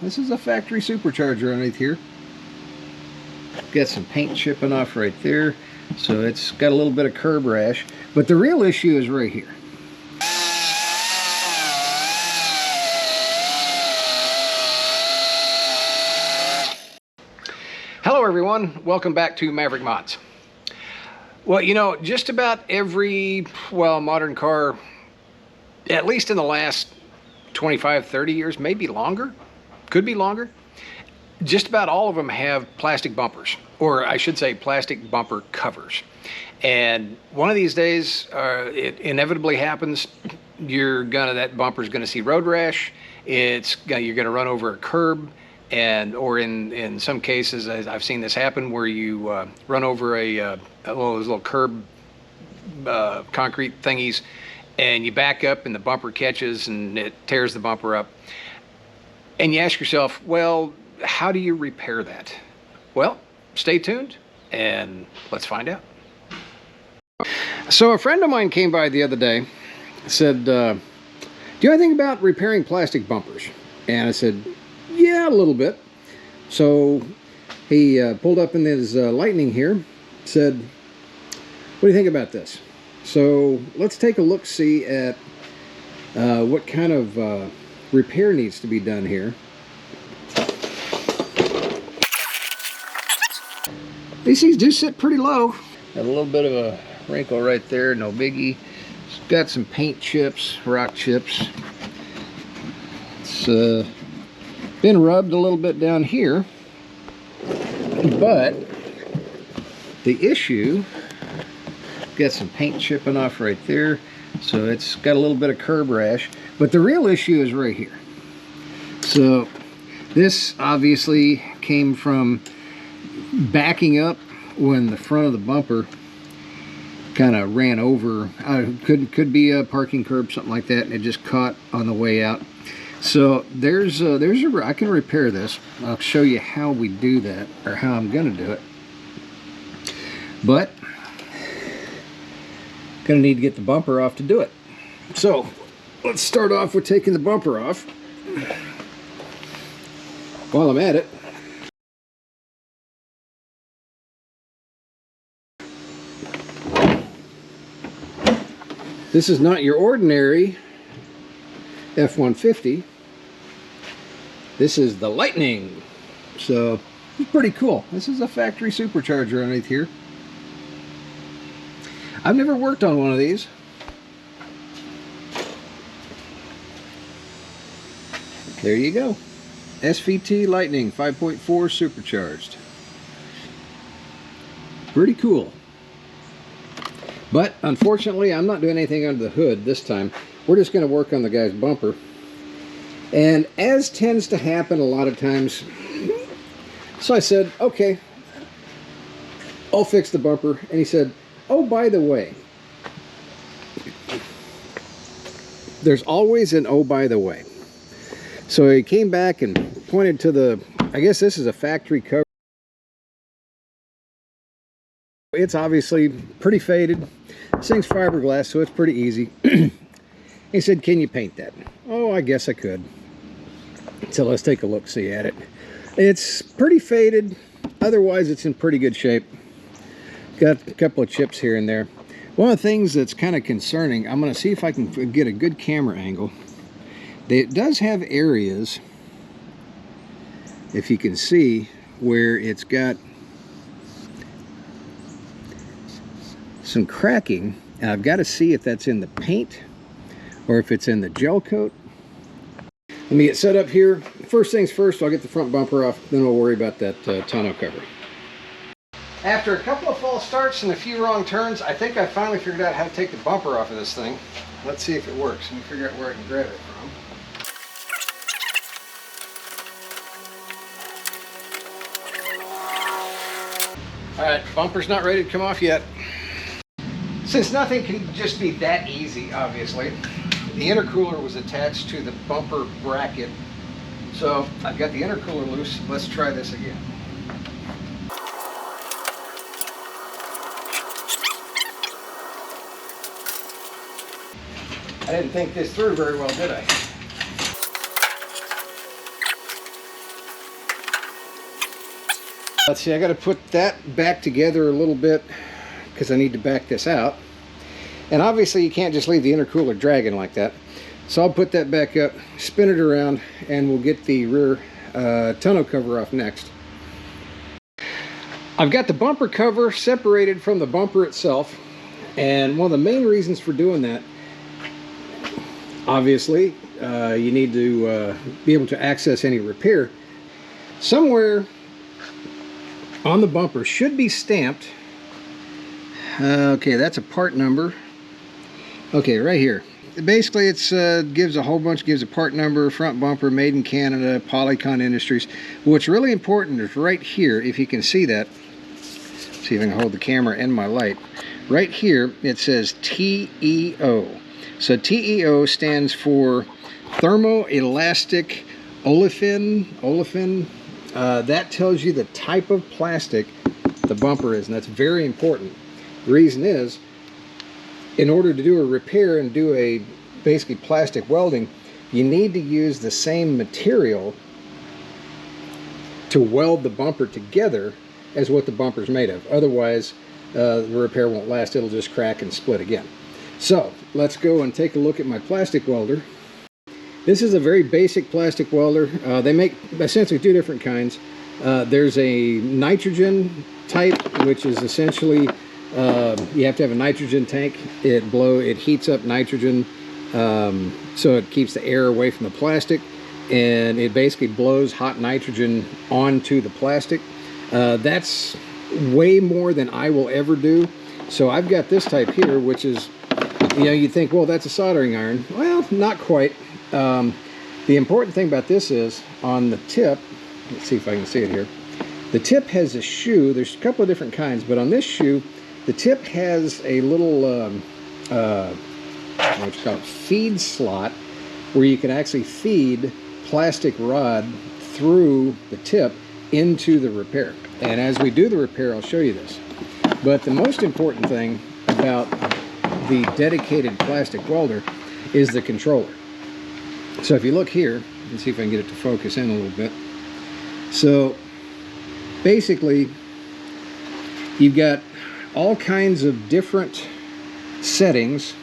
This is a factory supercharger underneath here. Got some paint chipping off right there, so it's got a little bit of curb rash. But the real issue is right here. Hello everyone, welcome back to Maverick Mods. Well, you know, just about every, modern car, at least in the last 25, 30 years, maybe longer, could be longer, just about all of them have plastic bumpers, or I should say plastic bumper covers. And one of these days, it inevitably happens, that bumper's gonna see road rash, you're gonna run over a curb, or in some cases, I've seen this happen, where you run over those little curb concrete thingies, and you back up and the bumper catches and it tears the bumper up. And you ask yourself, well, how do you repair that? Well, stay tuned and let's find out. So a friend of mine came by the other day, said, do you know anything about repairing plastic bumpers? And I said, yeah, a little bit. So he pulled up in his Lightning here, said, what do you think about this? So let's take a look-see at what kind of repair needs to be done here. These things do sit pretty low. Got a little bit of a wrinkle right there, no biggie. It's got some paint chips, rock chips. It's been rubbed a little bit down here, but the issue, got some paint chipping off right there, so it's got a little bit of curb rash. But the real issue is right here. So this obviously came from backing up when the front of the bumper kind of ran over. Could be a parking curb, something like that, and it just caught on the way out. So I can repair this. I'll show you how we do that, or how I'm going to do it. But gonna need to get the bumper off to do it. So let's start off with taking the bumper off. While I'm at it, this is not your ordinary F-150. This is the Lightning. So it's pretty cool. This is a factory supercharger underneath here. I've never worked on one of these. There you go. SVT Lightning 5.4 supercharged. Pretty cool. But unfortunately, I'm not doing anything under the hood this time. We're just going to work on the guy's bumper. And as tends to happen a lot of times, so I said, okay, I'll fix the bumper. And he said, oh, by the way, there's always an oh, by the way. So he came back and pointed to the, I guess this is a factory cover. It's obviously pretty faded. This thing's fiberglass, so it's pretty easy. He said, can you paint that? Oh, I guess I could. So let's take a look-see at it. It's pretty faded. Otherwise, it's in pretty good shape. Got a couple of chips here and there. One of the things that's kind of concerning, I'm going to see if I can get a good camera angle. It does have areas, if you can see, where it's got some cracking. And I've got to see if that's in the paint or if it's in the gel coat. Let me get set up here. First things first, I'll get the front bumper off, then we'll worry about that tonneau cover. After a couple of false starts and a few wrong turns, I think I finally figured out how to take the bumper off of this thing. Let's see if it works. Let me figure out where I can grab it from. Alright, bumper's not ready to come off yet. Since nothing can just be that easy, obviously, the intercooler was attached to the bumper bracket. So I've got the intercooler loose. Let's try this again. I didn't think this through very well, did I? Let's see, I got to put that back together a little bit because I need to back this out. And obviously you can't just leave the intercooler dragging like that. So I'll put that back up, spin it around, and we'll get the rear tonneau cover off next. I've got the bumper cover separated from the bumper itself, and one of the main reasons for doing that, obviously, you need to be able to access any repair. Somewhere on the bumper should be stamped, okay, that's a part number. Okay, right here. Basically, it's gives a whole bunch, gives a part number, front bumper, made in Canada, Polycon Industries. What's really important is right here, if you can see that. See if I can hold the camera and my light. Right here, it says TEO. So TEO stands for Thermoelastic Olefin. That tells you the type of plastic the bumper is, and that's very important. The reason is, in order to do a repair and do a basically plastic welding, you need to use the same material to weld the bumper together as what the bumper's made of. Otherwise, the repair won't last. It'll just crack and split again. So let's go and take a look at my plastic welder. This is a very basic plastic welder. They make essentially two different kinds. There's a nitrogen type, which is essentially you have to have a nitrogen tank. It heats up nitrogen, so it keeps the air away from the plastic, and it basically blows hot nitrogen onto the plastic. That's way more than I will ever do. So I've got this type here, which is, you know, you'd think, well, that's a soldering iron. Well, not quite. The important thing about this is on the tip, let's see if I can see it here. The tip has a shoe. There's a couple of different kinds, but on this shoe, the tip has a little what's called feed slot, where you can actually feed plastic rod through the tip into the repair. And as we do the repair, I'll show you this. But the most important thing about the dedicated plastic welder is the controller. So if you look here, let's see if I can get it to focus in a little bit. So basically, you've got all kinds of different settings.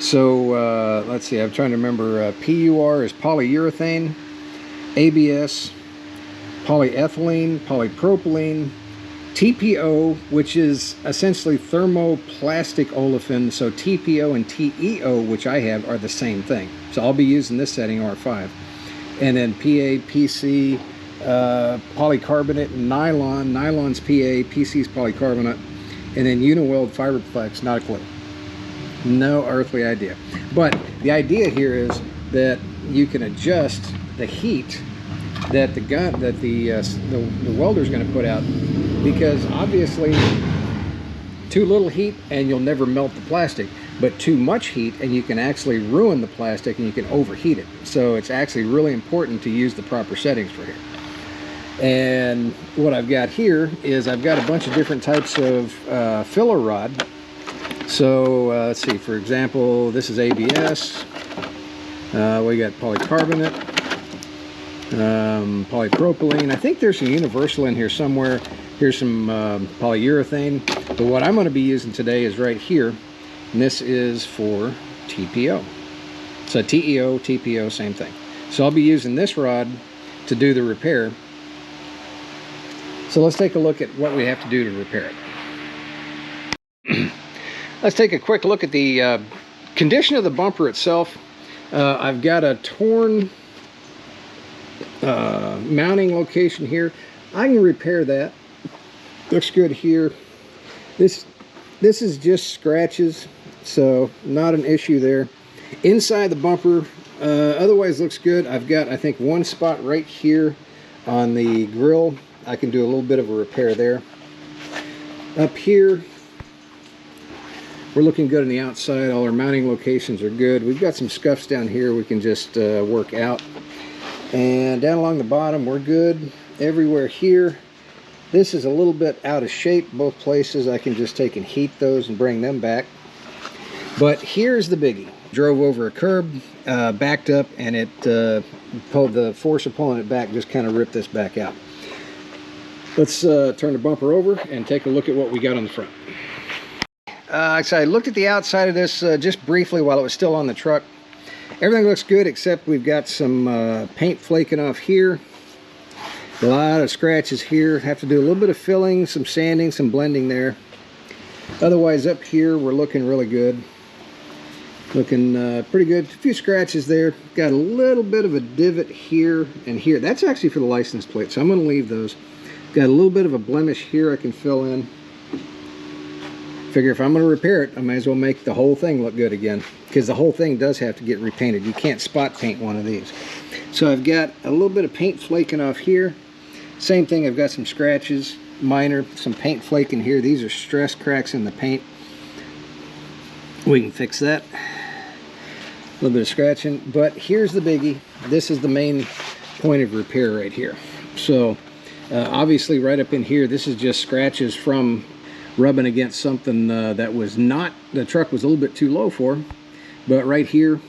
So let's see, I'm trying to remember. PUR is polyurethane, ABS, polyethylene, polypropylene, TPO, which is essentially thermoplastic olefin. So TPO and TEO, which I have, are the same thing. So I'll be using this setting, R5. And then PA, PC, polycarbonate, and nylon. Nylon's PA, PC's polycarbonate. And then Uniweld Fiberflex, not a clue. No earthly idea. But the idea here is that you can adjust the heat that the welder's going to put out, because obviously too little heat and you'll never melt the plastic, but too much heat and you can actually ruin the plastic and you can overheat it. So it's actually really important to use the proper settings for here. And what I've got here is I've got a bunch of different types of filler rod. So let's see, for example, this is ABS. We got polycarbonate, polypropylene. I think there's some universal in here somewhere. Here's some polyurethane. But what I'm going to be using today is right here. And this is for TPO. So TEO, TPO, same thing. So I'll be using this rod to do the repair. So let's take a look at what we have to do to repair it. Let's take a quick look at the condition of the bumper itself. I've got a torn mounting location here. I can repair that. Looks good here. This is just scratches, so not an issue there. Inside the bumper, otherwise looks good. I've got, I think, one spot right here on the grill. I can do a little bit of a repair there. Up here, we're looking good on the outside. All our mounting locations are good. We've got some scuffs down here we can just work out. And down along the bottom, we're good. Everywhere here, this is a little bit out of shape, both places. I can just take and heat those and bring them back. But here's the biggie. Drove over a curb, backed up, and it pulled, the force of pulling it back just kind of ripped this back out. Let's turn the bumper over and take a look at what we got on the front. So I looked at the outside of this just briefly while it was still on the truck. Everything looks good except we've got some paint flaking off here. A lot of scratches here. Have to do a little bit of filling, some sanding, some blending there. Otherwise up here we're looking really good. Looking pretty good. A few scratches there. Got a little bit of a divot here and here. That's actually for the license plate, so I'm going to leave those. Got a little bit of a blemish here I can fill in. Figure if I'm going to repair it, I might as well make the whole thing look good again, because the whole thing does have to get repainted. You can't spot paint one of these. So I've got a little bit of paint flaking off here. Same thing, I've got some scratches, minor, some paint flaking here. These are stress cracks in the paint. We can fix that. A little bit of scratching, but here's the biggie. This is the main point of repair right here. So obviously right up in here, this is just scratches from rubbing against something that was not, the truck was a little bit too low for, but right here.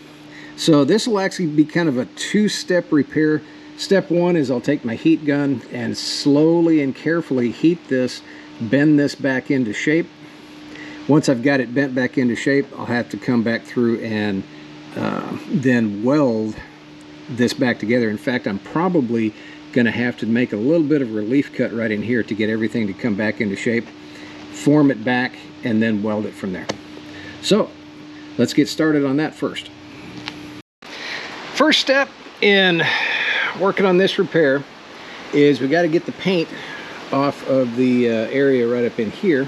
So this will actually be kind of a two-step repair. Step one is I'll take my heat gun and slowly and carefully heat this, bend this back into shape. Once I've got it bent back into shape, I'll have to come back through and then weld this back together. In fact, I'm probably going to have to make a little bit of relief cut right in here to get everything to come back into shape, form it back, and then weld it from there. So let's get started on that first. First step in working on this repair is we got to get the paint off of the area right up in here,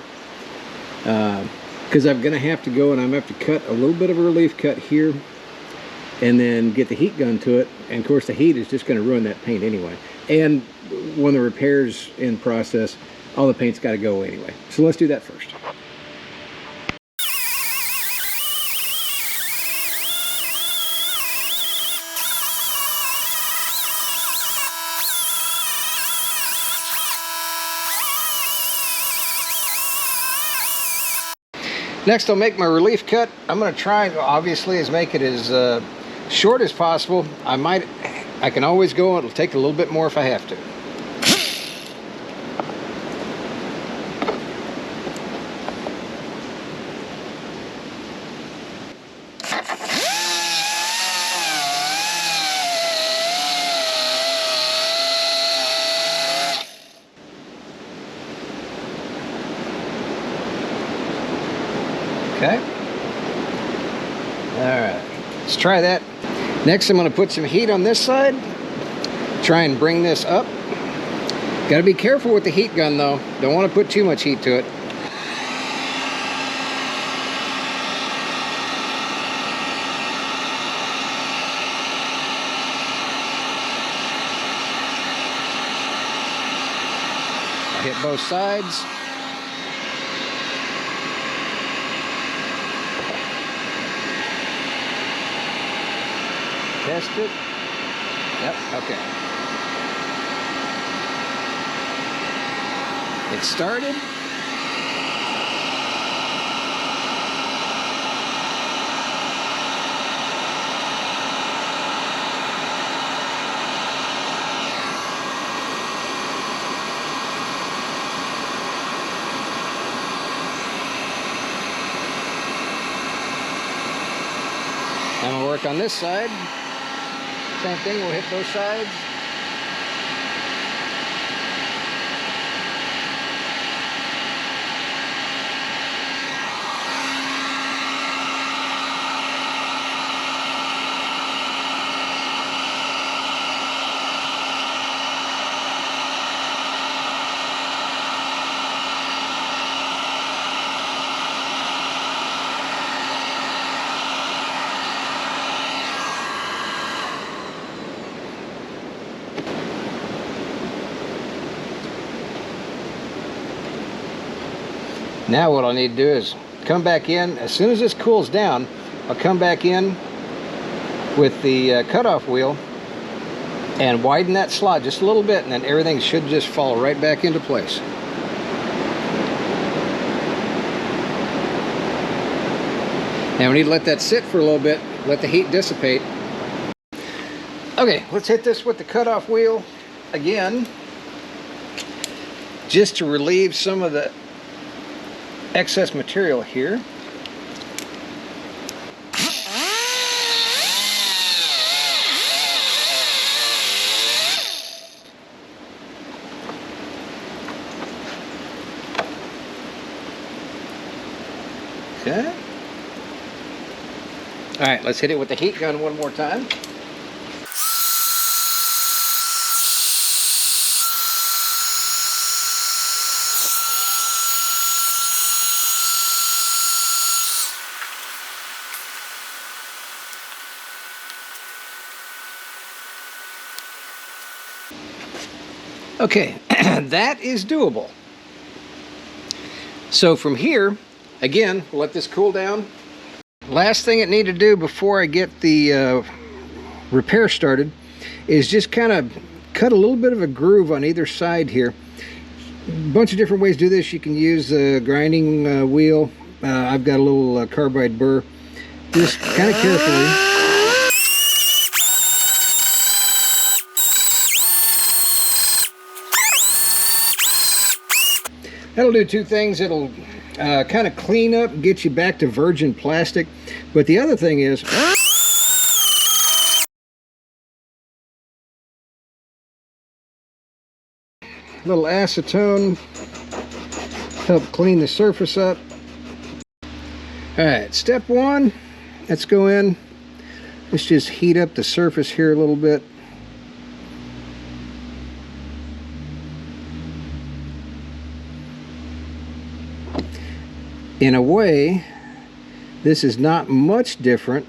because I'm going to have to go and I'm going to have to cut a little bit of a relief cut here and then get the heat gun to it. And of course the heat is just going to ruin that paint anyway. And when the repair's in process, all the paint's got to go anyway. So let's do that first. Next, I'll make my relief cut. I'm going to try, obviously, is make it as short as possible. I can always go, it'll take a little bit more if I have to. Okay. All right, let's try that. Next, I'm going to put some heat on this side. Try and bring this up. Got to be careful with the heat gun though. Don't want to put too much heat to it. Hit both sides. Test it. Yep, okay. It started. I'm gonna work on this side. Same thing, we'll hit both sides. Now what I'll need to do is come back in. As soon as this cools down, I'll come back in with the cutoff wheel and widen that slot just a little bit, and then everything should just fall right back into place. Now we need to let that sit for a little bit, let the heat dissipate. Okay, let's hit this with the cutoff wheel again. just to relieve some of the excess material here. Okay. All right, let's hit it with the heat gun one more time. Okay, that is doable. So from here, again, we'll let this cool down. Last thing it need to do before I get the repair started is just kind of cut a little bit of a groove on either side here. A bunch of different ways to do this. You can use a grinding wheel. I've got a little carbide burr. Just kind of carefully. That'll do two things. It'll kind of clean up and get you back to virgin plastic. But the other thing is, a little acetone, help clean the surface up. All right, step one, let's go in. Let's just heat up the surface here a little bit. In a way, this is not much different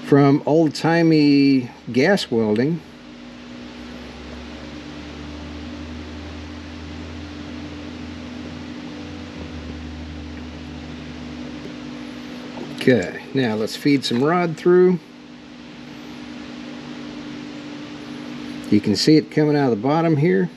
from old-timey gas welding. Okay, now let's feed some rod through. You can see it coming out of the bottom here.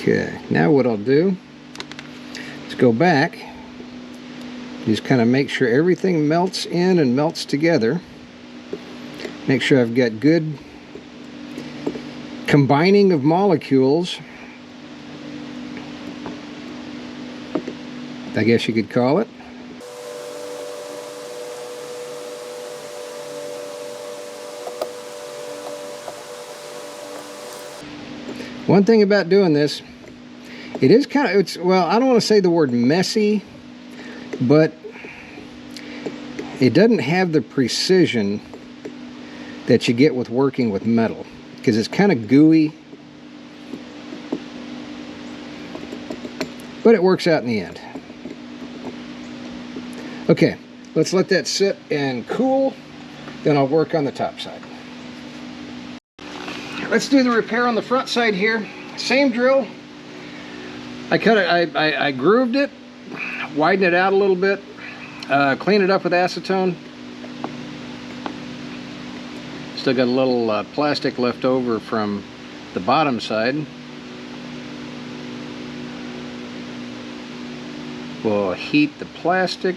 Okay, now what I'll do is go back, just kind of make sure everything melts in and melts together. Make sure I've got good combining of molecules, I guess you could call it. One thing about doing this, it is kind of, well, I don't want to say the word messy, but it doesn't have the precision that you get with working with metal, because it's kind of gooey, but it works out in the end. Okay, let's let that sit and cool, then I'll work on the top side. Let's do the repair on the front side here. Same drill. I grooved it, widened it out a little bit, cleaned it up with acetone. Still got a little plastic left over from the bottom side. We'll heat the plastic.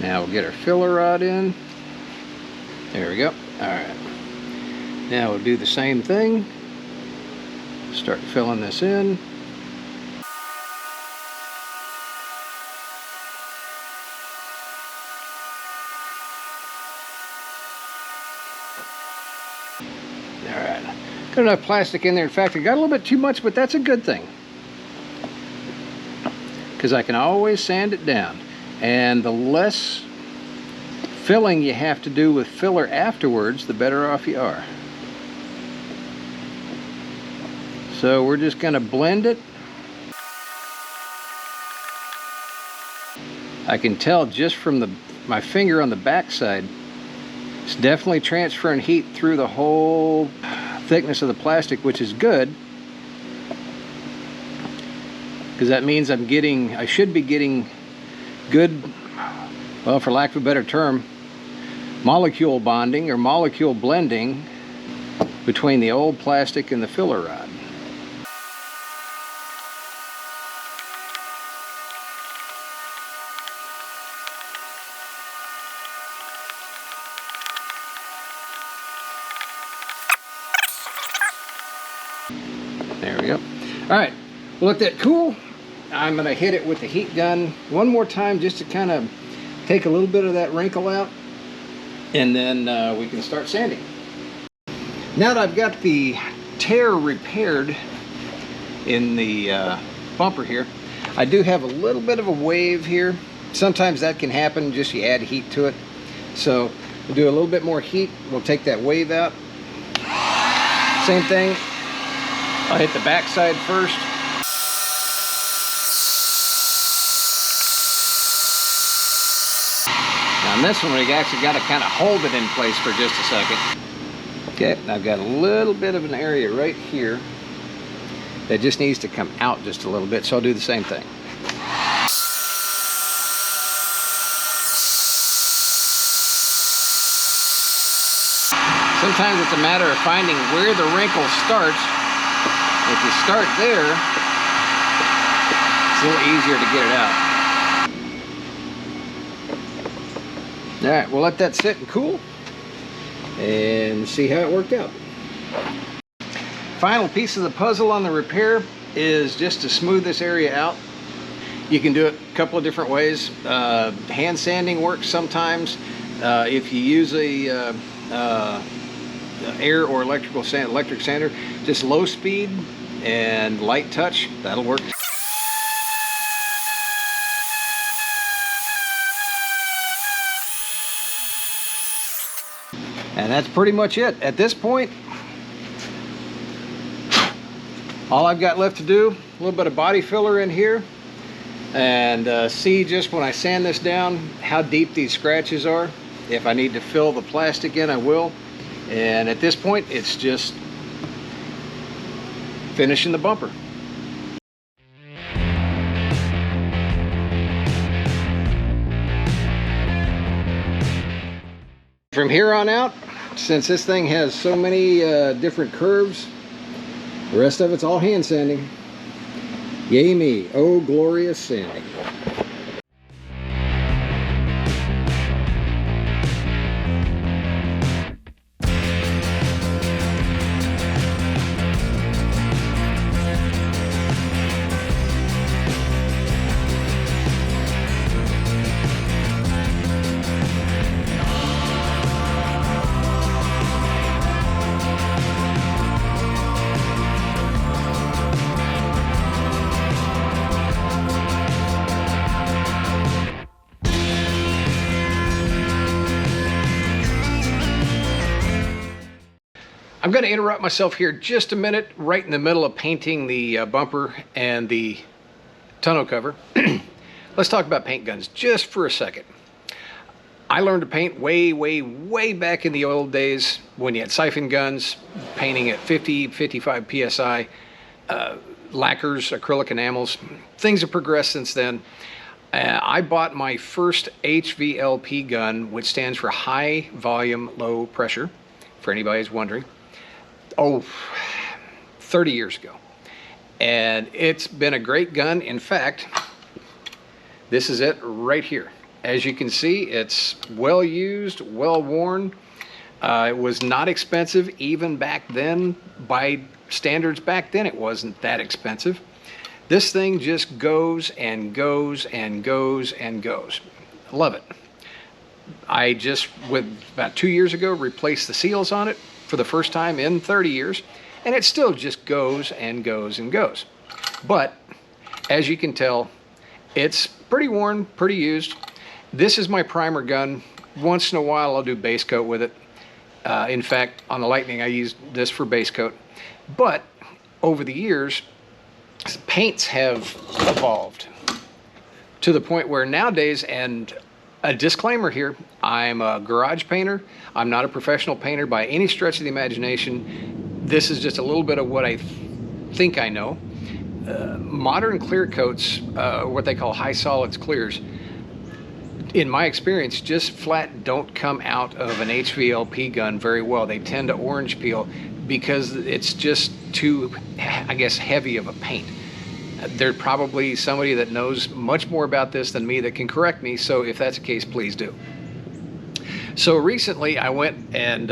Now we'll get our filler rod in. There we go. All right. Now we'll do the same thing. Start filling this in. All right. Got enough plastic in there. In fact, I got a little bit too much, but that's a good thing, because I can always sand it down. And the less filling you have to do with filler afterwards, the better off you are. So we're just going to blend it. I can tell just from my finger on the back side, it's definitely transferring heat through the whole thickness of the plastic, which is good, because that means I should be getting good, well, for lack of a better term, molecule bonding or molecule blending between the old plastic and the filler rod. There we go. All right, we'll let that cool. I'm gonna hit it with the heat gun one more time just to kind of take a little bit of that wrinkle out, and then we can start sanding. Now that I've got the tear repaired in the bumper here, I do have a little bit of a wave here. Sometimes that can happen, just you add heat to it. So we'll do a little bit more heat, we'll take that wave out. Same thing, I'll hit the back side first. Now on this one, we actually got to kind of hold it in place for just a second. Okay, I've got a little bit of an area right here that just needs to come out just a little bit, so I'll do the same thing. Sometimes it's a matter of finding where the wrinkle starts. If you start there, it's a little easier to get it out. All right, we'll let that sit and cool and see how it worked out. Final piece of the puzzle on the repair is just to smooth this area out. You can do it a couple of different ways. Hand sanding works sometimes. If you use a air or electric sander, just low speed and light touch, that'll work. And that's pretty much it. At this point, all I've got left to do, a little bit of body filler in here, and see just when I sand this down how deep these scratches are. If I need to fill the plastic in, I will. And at this point, it's just finishing the bumper. From here on out, since this thing has so many different curves, the rest of it's all hand sanding. Yay me, oh glorious sanding. I'm going to interrupt myself here just a minute, right in the middle of painting the bumper and the tonneau cover. Let's talk about paint guns just for a second. I learned to paint way back in the old days when you had siphon guns, painting at 50, 55 PSI, lacquers, acrylic enamels. Things have progressed since then. I bought my first HVLP gun, which stands for high volume, low pressure, for anybody who's wondering. 30 years ago. And it's been a great gun. In fact, this is it right here. As you can see, it's well used, well worn. It was not expensive even back then. By standards back then, it wasn't that expensive. This thing just goes and goes and goes and goes. Love it. I just, about 2 years ago, replaced the seals on it for the first time in 30 years, and it still just goes and goes and goes. But as you can tell, it's pretty worn, pretty used. This is my primer gun. Once in a while I'll do base coat with it. In fact, on the Lightning I used this for base coat. But over the years, paints have evolved. to the point where nowadays, and a disclaimer here, I'm a garage painter. I'm not a professional painter by any stretch of the imagination. This is just a little bit of what I think I know. Modern clear coats, what they call high solids clears, in my experience, just flat don't come out of an HVLP gun very well. They tend to orange peel because it's just too, I guess, heavy of a paint. There's probably somebody that knows much more about this than me that can correct me, so if that's the case, please do. So recently I went and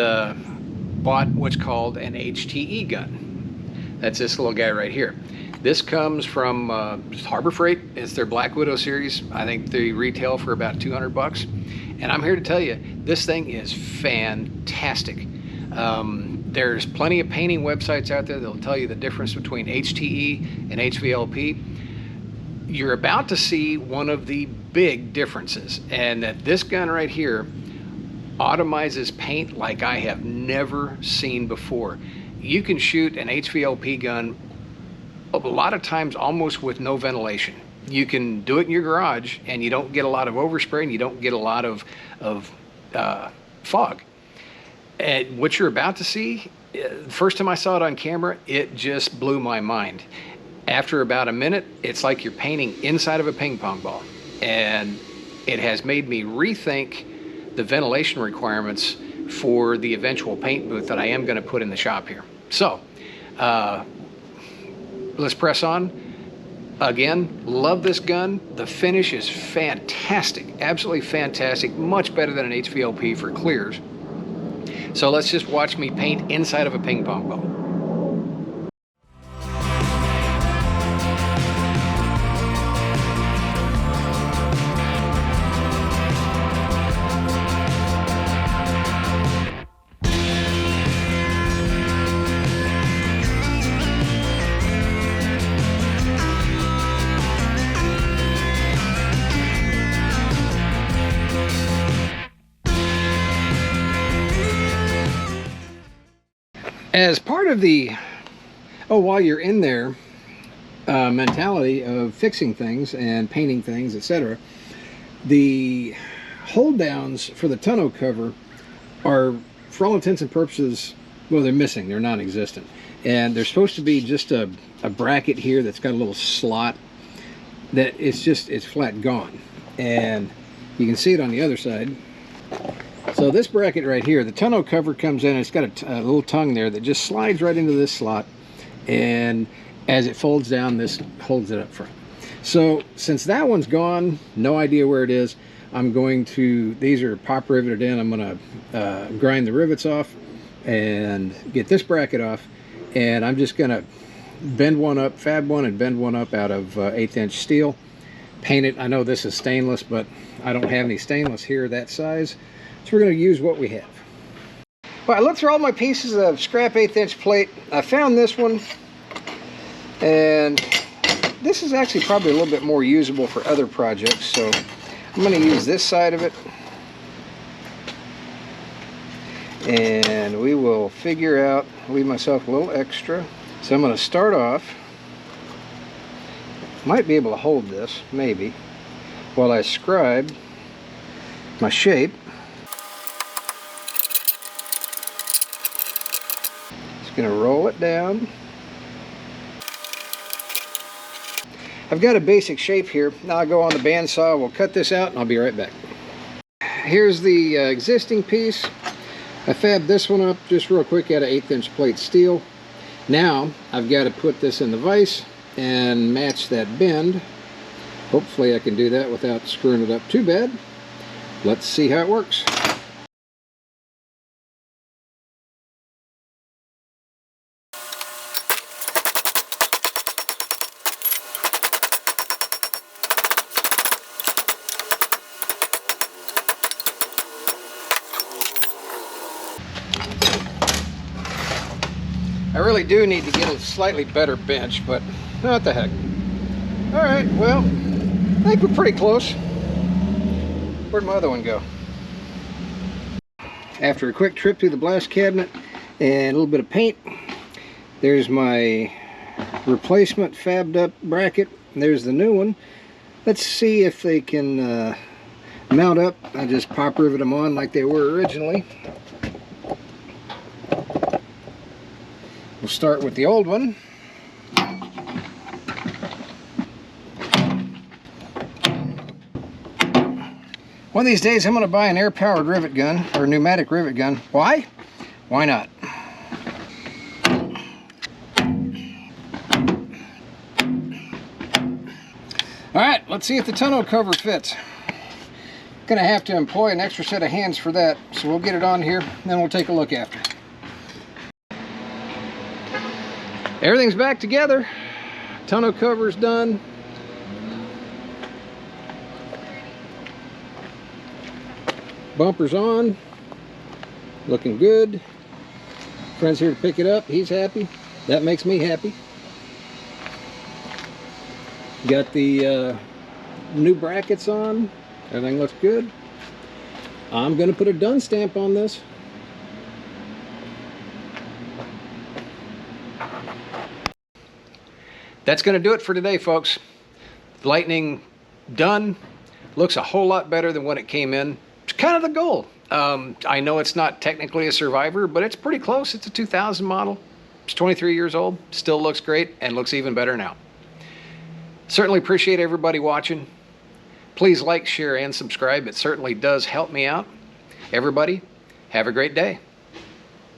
bought what's called an HTE gun. That's this little guy right here. This comes from Harbor Freight. It's their Black Widow series. I think they retail for about 200 bucks. And I'm here to tell you, this thing is fantastic. There's plenty of painting websites out there that'll tell you the difference between HTE and HVLP. You're about to see one of the big differences, and that this gun right here automizes paint like I have never seen before. You can shoot an HVLP gun a lot of times almost with no ventilation. You can do it in your garage and you don't get a lot of overspray and you don't get a lot of fog. And what you're about to see, the first time I saw it on camera, it just blew my mind. After about a minute, it's like you're painting inside of a ping pong ball. And it has made me rethink the ventilation requirements for the eventual paint booth that I am going to put in the shop here. So, let's press on. Again, love this gun. The finish is fantastic, absolutely fantastic, much better than an HVLP for clears. So let's just watch me paint inside of a ping pong ball. As part of the, while you're in there, mentality of fixing things and painting things, etc., the hold downs for the tonneau cover are, for all intents and purposes, well, they're missing, they're non-existent. And there's supposed to be just a bracket here that's got a little slot that it's flat gone. And you can see it on the other side. So this bracket right here, the tonneau cover comes in, and it's got a little tongue there that just slides right into this slot, and as it folds down, this holds it up front. So since that one's gone, no idea where it is, I'm going to, these are pop riveted in, I'm going to grind the rivets off and get this bracket off, and I'm just going to bend one up, fab one and bend one up out of 1/8 inch steel, paint it. I know this is stainless, but I don't have any stainless here that size. So we're going to use what we have. Well, I looked through all my pieces of scrap 1/8 inch plate. I found this one, and this is actually probably a little bit more usable for other projects. So I'm going to use this side of it, and we will figure out, leave myself a little extra. So I'm going to start off, might be able to hold this, maybe, while I scribe my shape. Going to roll it down. I've got a basic shape here. Now I'll go on the bandsaw, we'll cut this out, and I'll be right back. Here's the existing piece. I fabbed this one up just real quick out of 1/8 inch plate steel. Now I've got to put this in the vise and match that bend. Hopefully I can do that without screwing it up too bad. Let's see how it works. I really do need to get a slightly better bench, but what the heck. Alright, well, I think we're pretty close. Where'd my other one go? After a quick trip through the blast cabinet and a little bit of paint, there's my replacement fabbed up bracket. There's the new one. Let's see if they can mount up. I just pop rivet them on like they were originally. We'll start with the old one. One of these days I'm going to buy an air-powered rivet gun, or a pneumatic rivet gun. Why? Why not? Alright, let's see if the tonneau cover fits. Gonna have to employ an extra set of hands for that, so we'll get it on here, then we'll take a look after. Everything's back together. Tonneau cover's done. Bumper's on. Looking good. Friend's here to pick it up. He's happy. That makes me happy. Got the new brackets on. Everything looks good. I'm going to put a done stamp on this. That's going to do it for today, folks. Lightning done. Looks a whole lot better than when it came in. It's kind of the goal. I know it's not technically a survivor, but it's pretty close. It's a 2000 model. It's 23 years old. Still looks great and looks even better now. Certainly appreciate everybody watching. Please like, share, and subscribe. It certainly does help me out. Everybody, have a great day.